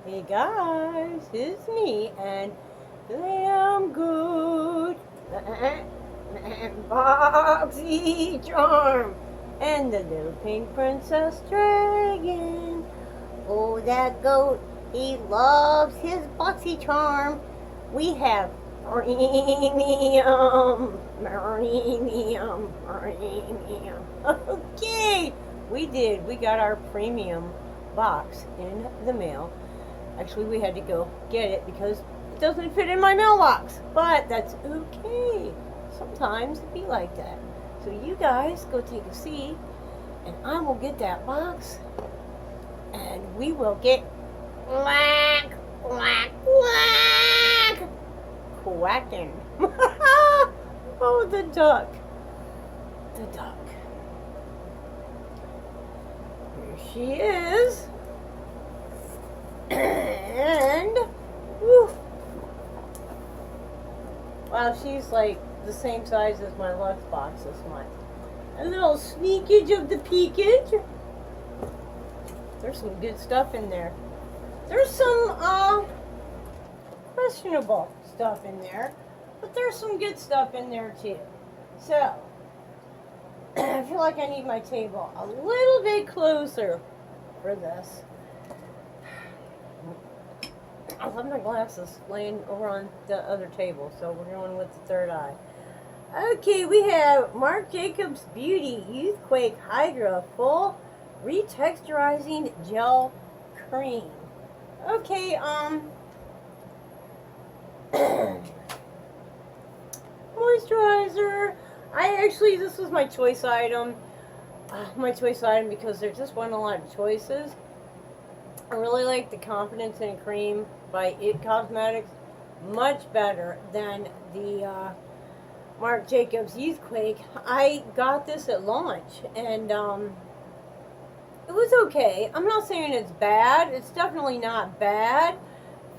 Hey guys, it's me and Glam Goat and Boxy Charm and the little pink princess dragon. Oh, that goat, he loves his Boxy Charm. We have premium. Okay, we did. We got our premium box in the mail. Actually, we had to go get it because it doesn't fit in my mailbox. But that's okay. Sometimes it be like that. So you guys go take a seat, and I will get that box, and we will get quack, quack, quack, quacking. Oh, the duck. The duck. Here she is. And, whew, wow, she's like the same size as my Lux box this month. A little sneakage of the peekage. There's some good stuff in there. There's some questionable stuff in there, but there's some good stuff in there too. So I feel like I need my table a little bit closer for this. I love my glasses laying over on the other table, so we're going with the third eye. Okay, we have Marc Jacobs Beauty Youthquake Hydra Full Retexturizing Gel Cream. Okay, moisturizer. This was my choice item. Because there just weren't a lot of choices. I really like the Confidence in a Cream by It Cosmetics. Much better than the Marc Jacobs Youthquake. I got this at launch, and it was okay. I'm not saying it's bad. It's definitely not bad.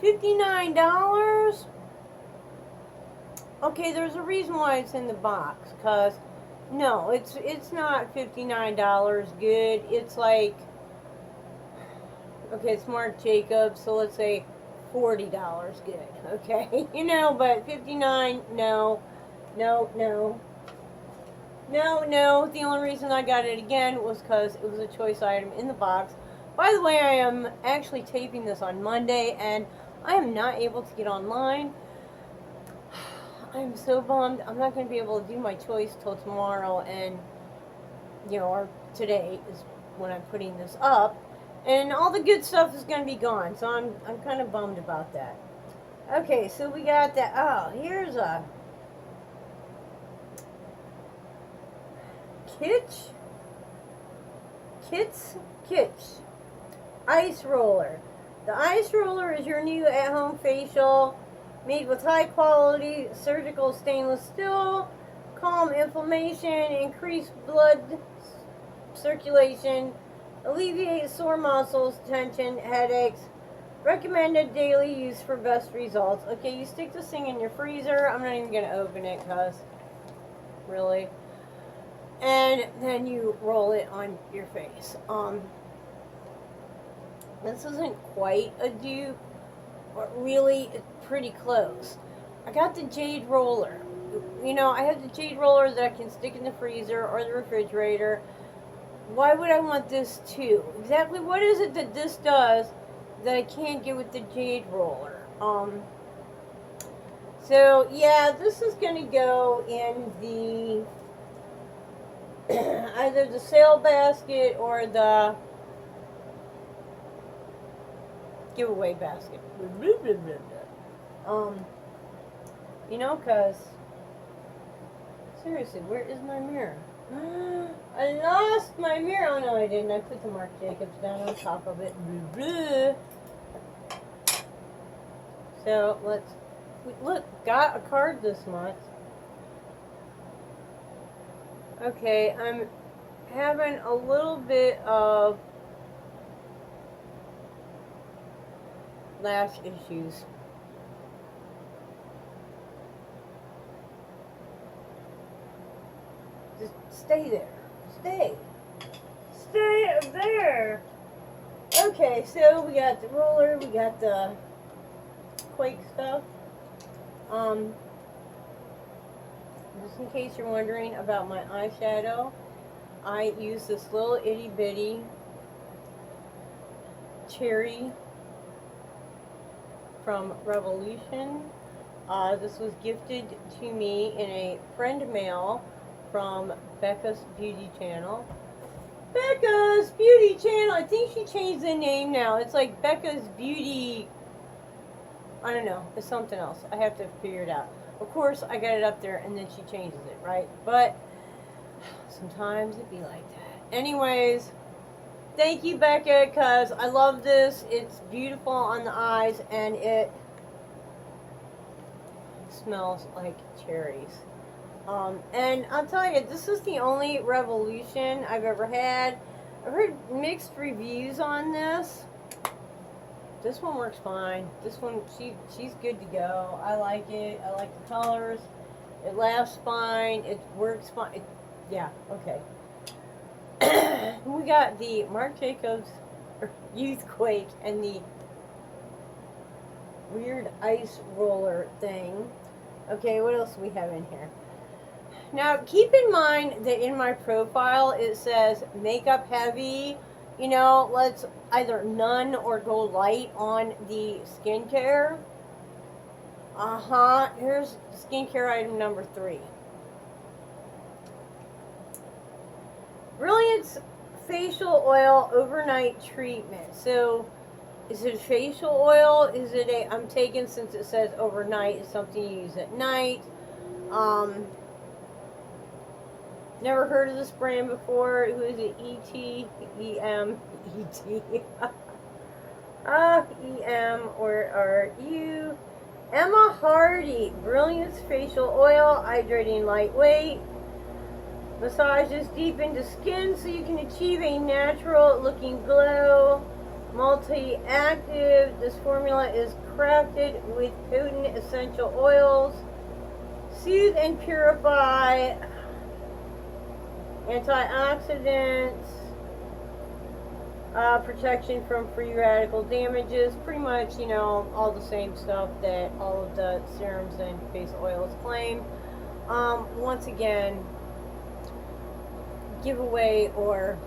$59. Okay, there's a reason why it's in the box. Cause no, it's not $59 good. It's like, okay, it's Marc Jacobs, so let's say $40 good. Okay, but 59, no. The only reason I got it again was because it was a choice item in the box. By the way, I am actually taping this on Monday, and I am not able to get online. I'm so bummed. I'm not going to be able to do my choice till tomorrow, and or today is when I'm putting this up, and all the good stuff is going to be gone. So I'm kind of bummed about that. Okay, so we got that. Oh, here's a Kitsch Ice Roller. The Ice Roller is your new at-home facial made with high-quality surgical stainless steel, calm inflammation, increase blood circulation, alleviate sore muscles, tension, headaches. Recommended daily use for best results. Okay, you stick this thing in your freezer. I'm not even going to open it because, really. And then you roll it on your face. This isn't quite a dupe, but really it's pretty close. I got the Jade Roller. I have the Jade Roller that I can stick in the freezer or the refrigerator. Why would I want this too? Exactly what is it that this does that I can't get with the Jade Roller? So yeah, this is going to go in the either the sale basket or the giveaway basket. Because seriously, where is my mirror? I lost my mirror. Oh no, I didn't. I put the Marc Jacobs down on top of it. So look, got a card this month. Okay, I'm having a little bit of lash issues. Just stay there. Stay there. Okay, so we got the roller, we got the Quake stuff. Just in case you're wondering about my eyeshadow, I use this little itty bitty cherry from Revolution. This was gifted to me in a friend mail from Becca's Beauty Channel. Becca's Beauty Channel! I think she changed the name now. It's like Becca's Beauty... I don't know. It's something else. I have to figure it out. Of course, I got it up there and then she changes it, right? But sometimes it be like that. Anyways, thank you, Becca, because I love this. It's beautiful on the eyes and it smells like cherries. And I'll tell you, this is the only Revolution I've ever had. I've heard mixed reviews on this. This one works fine. This one, she's good to go. I like it. I like the colors. It lasts fine. It works fine. Yeah, okay. We got the Marc Jacobs Youth Quake and the weird ice roller thing. Okay, what else do we have in here? Now, keep in mind that in my profile it says makeup heavy. You know, let's either none or go light on the skincare. Here's skincare item number 3. Brilliance Facial Oil Overnight Treatment. So, is it a facial oil? Is it a, I'm taking, since it says overnight, it's something you use at night. Never heard of this brand before. Who is it? E-T-E-M. E-T. E-M. Where are you? Emma Hardy. Brilliance Facial Oil. Hydrating, lightweight. Massages deep into skin so you can achieve a natural looking glow. Multi-active. This formula is crafted with potent essential oils. Soothe and purify. Antioxidants, protection from free radical damages, pretty much, you know, all the same stuff that all of the serums and face oils claim. Once again, giveaway or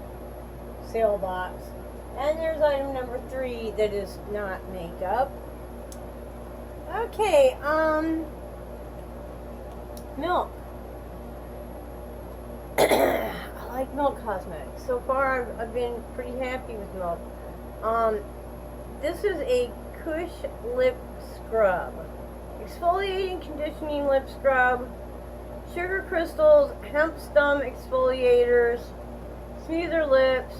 sale box. And there's item number 3 that is not makeup. Okay, milk. I like Milk Cosmetics. So far, I've been pretty happy with Milk. This is a Kush Lip Scrub. Exfoliating Conditioning Lip Scrub. Sugar crystals, hemp stem exfoliators, smoother lips,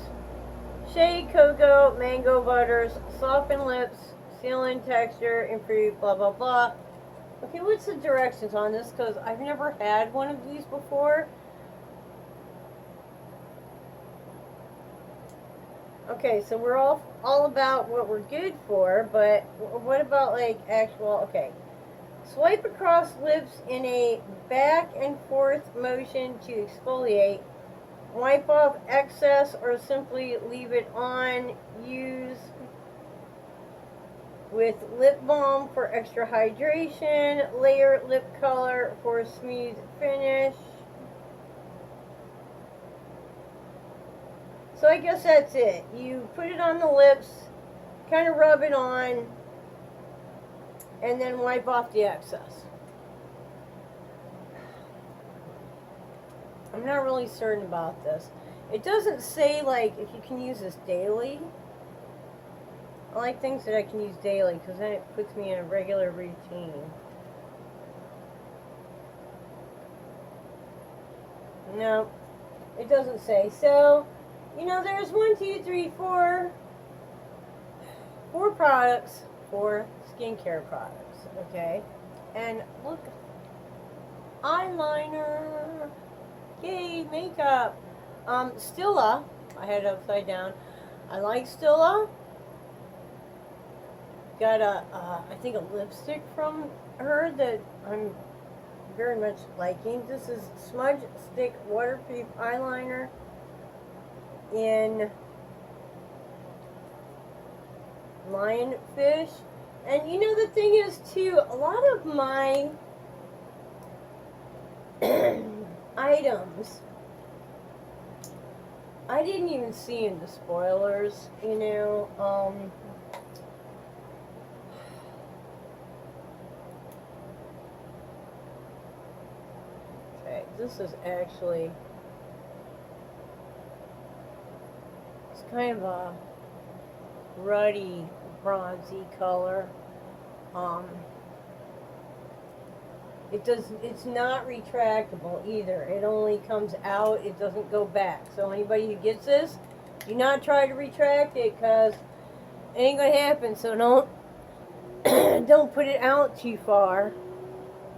shea cocoa, mango butters, soften lips, seal in texture, improve, blah, blah, blah. Okay, what's the directions on this? Because I've never had one of these before. Okay, so we're all about what we're good for, but what about like actual, okay. Swipe across lips in a back and forth motion to exfoliate. Wipe off excess or simply leave it on. Use with lip balm for extra hydration. Layer lip color for a smooth finish. So I guess that's it. You put it on the lips, kind of rub it on, and then wipe off the excess. I'm not really certain about this. It doesn't say like if you can use this daily. I like things that I can use daily because then it puts me in a regular routine. No, it doesn't say. So, you know, there's 1, 2, 3, 4 products, 4 skincare products, okay? And look, eyeliner, yay, makeup. Stila, I had it upside down. I like Stila. Got a, I think a lipstick from her that I'm very much liking. This is Smudge Stick Waterproof Eyeliner in lionfish. And you know, the thing is too, a lot of my items I didn't even see in the spoilers, you know. Okay, this is actually, it's kind of a ruddy, bronzy color. It's not retractable either. It only comes out, it doesn't go back. So anybody who gets this, do not try to retract it, because it ain't gonna happen. So don't don't put it out too far.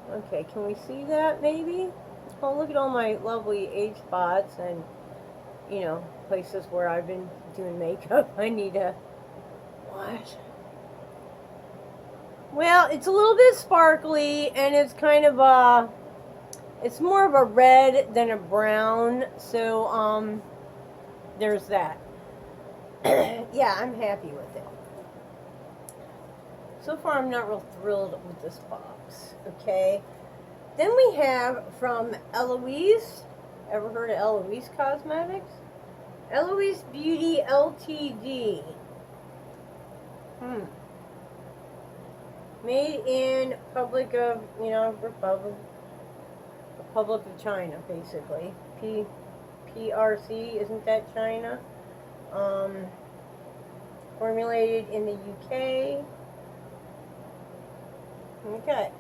Okay, can we see that maybe? Oh, look at all my lovely age spots and, you know, places where I've been doing makeup. I need to wash. Well, it's a little bit sparkly, and it's kind of a, it's more of a red than a brown, so, there's that. Yeah, I'm happy with it. So far, I'm not real thrilled with this box, okay? Then we have from Eloise. Ever heard of Eloise Cosmetics? Eloise Beauty Ltd. Made in Republic of China, basically. PRC, isn't that China? Formulated in the UK. Okay.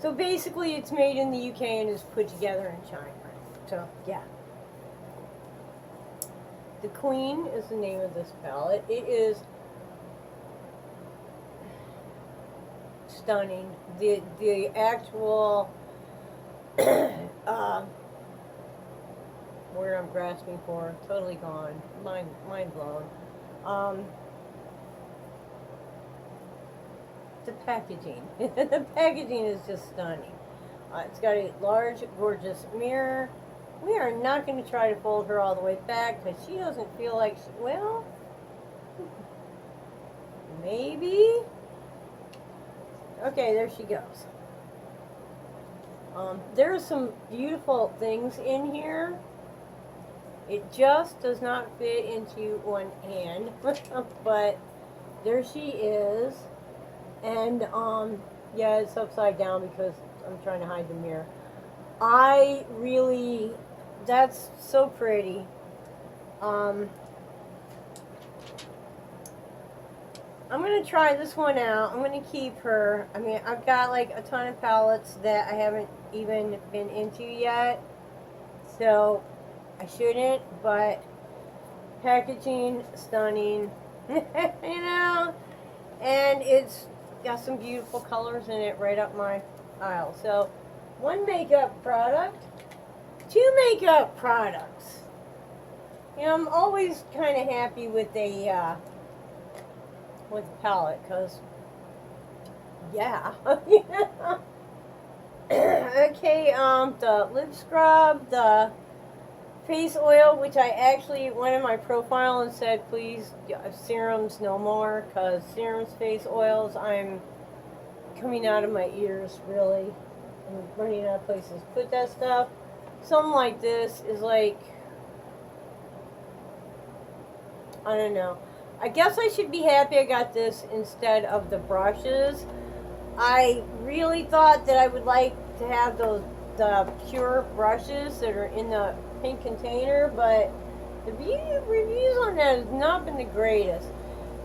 So basically it's made in the UK and is put together in China. So, yeah. The Queen is the name of this palette. It is stunning. The actual word I'm grasping for, totally gone. Mind blown. The packaging. The packaging is just stunning. It's got a large, gorgeous mirror. We are not going to try to fold her all the way back because she doesn't feel like she, well, maybe. Okay, there she goes. There are some beautiful things in here. It just does not fit into one hand, but there she is. And, yeah, it's upside down because I'm trying to hide the mirror. I really, that's so pretty. I'm going to try this one out. I'm going to keep her. I mean, I've got like a ton of palettes that I haven't even been into yet. So, I shouldn't, but packaging, stunning. You know, and it's got some beautiful colors in it right up my aisle. So, one makeup product, two makeup products. You know, I'm always kind of happy with a palette, because, yeah. Okay, the lip scrub, the face oil, which I actually went in my profile and said, please, serums no more, because serums, face oils, I'm coming out of my ears, really. I'm running out of places to put that stuff. Something like this is like, I don't know. I guess I should be happy I got this instead of the brushes. I really thought that I would like to have the pure brushes that are in the pink container, but the reviews on that has not been the greatest.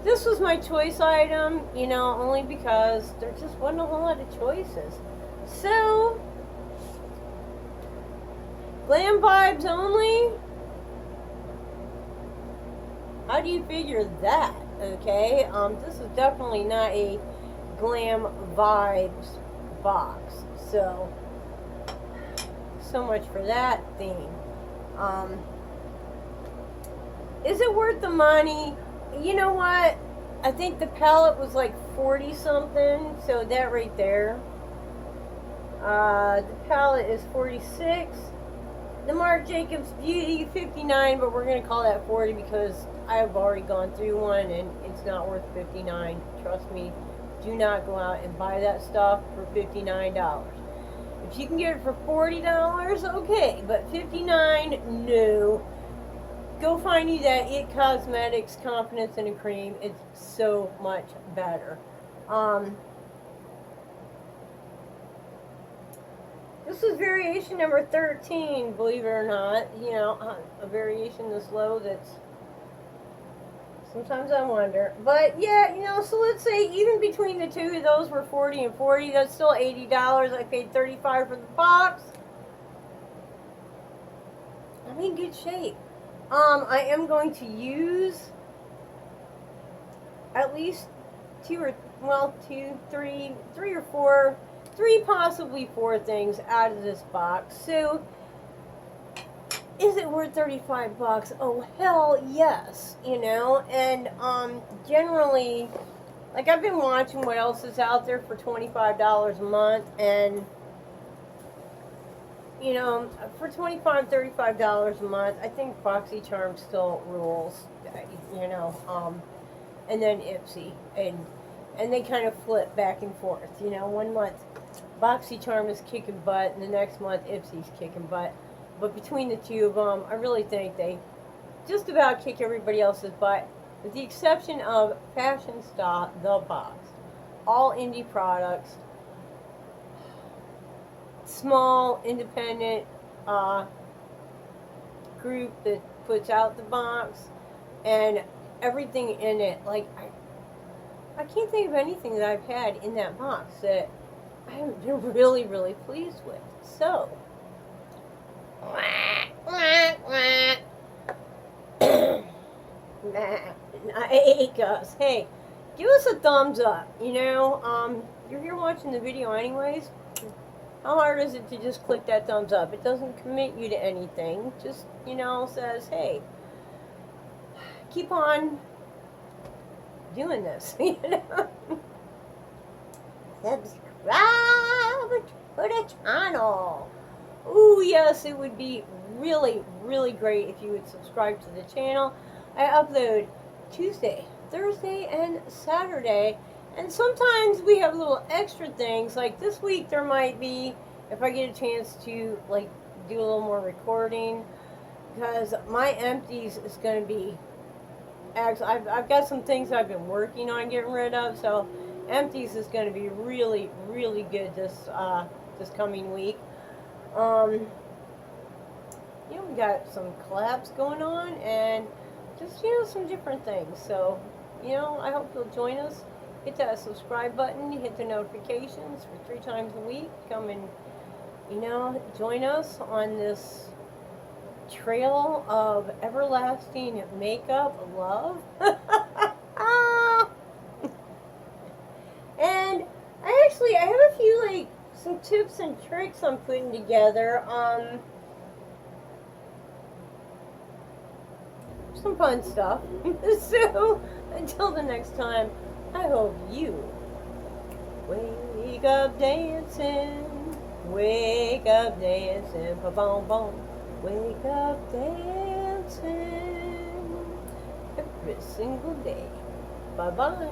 This was my choice item, you know, only because there just wasn't a whole lot of choices. So, glam vibes only? How do you figure that? Okay, this is definitely not a glam vibes box. So much for that theme. Is it worth the money? You know what? I think the palette was like 40 something, so that right there. The palette is 46. The Marc Jacobs Beauty 59, but we're going to call that 40 because I've already gone through one and It's not worth $59. Trust me. Do not go out and buy that stuff for $59. If you can get it for $40, okay, but $59, no. Go find you that It Cosmetics Confidence in a Cream. It's so much better. This is variation number 13, believe it or not. You know, a variation this low that's... Sometimes I wonder. But, yeah, you know, so let's say even between the two of those were 40 and 40. That's still $80. I paid $35 for the box. I'm in good shape. I am going to use at least three or four, possibly four things out of this box. So, is it worth $35? Oh, hell yes, you know, and, generally, like, I've been watching what else is out there for $25 a month, and, you know, for $25, $35 a month, I think Boxy Charm still rules, you know, and then Ipsy, and they kind of flip back and forth, you know, one month Boxy Charm is kicking butt, and the next month Ipsy's kicking butt. But between the two of them, I really think they just about kick everybody else's butt, with the exception of Fashion Stop, the box. All indie products, small, independent group that puts out the box, and everything in it. Like, I can't think of anything that I've had in that box that I haven't been really, really pleased with. So, hey, give us a thumbs up, you know, you're here watching the video anyways. How hard is it to just click that thumbs up? It doesn't commit you to anything, just, you know, says, hey, keep on doing this, you know. Subscribe to the channel. Ooh, yes, it would be really, really great if you would subscribe to the channel. I upload Tuesday, Thursday, and Saturday. And sometimes we have little extra things. Like this week there might be, if I get a chance to, like, do a little more recording. Because my empties is going to be, actually, I've got some things I've been working on getting rid of. So empties is going to be really, really good this coming week. You know, we got some collabs going on, and just, you know, some different things. So, you know, I hope you'll join us. Hit that subscribe button, hit the notifications for 3 times a week. Come and, you know, join us on this trail of everlasting makeup love. And I have a few, like, some tips and tricks I'm putting together. Some fun stuff. So, until the next time, I hope you wake up dancing, ba-boom-boom, wake up dancing every single day. Bye-bye.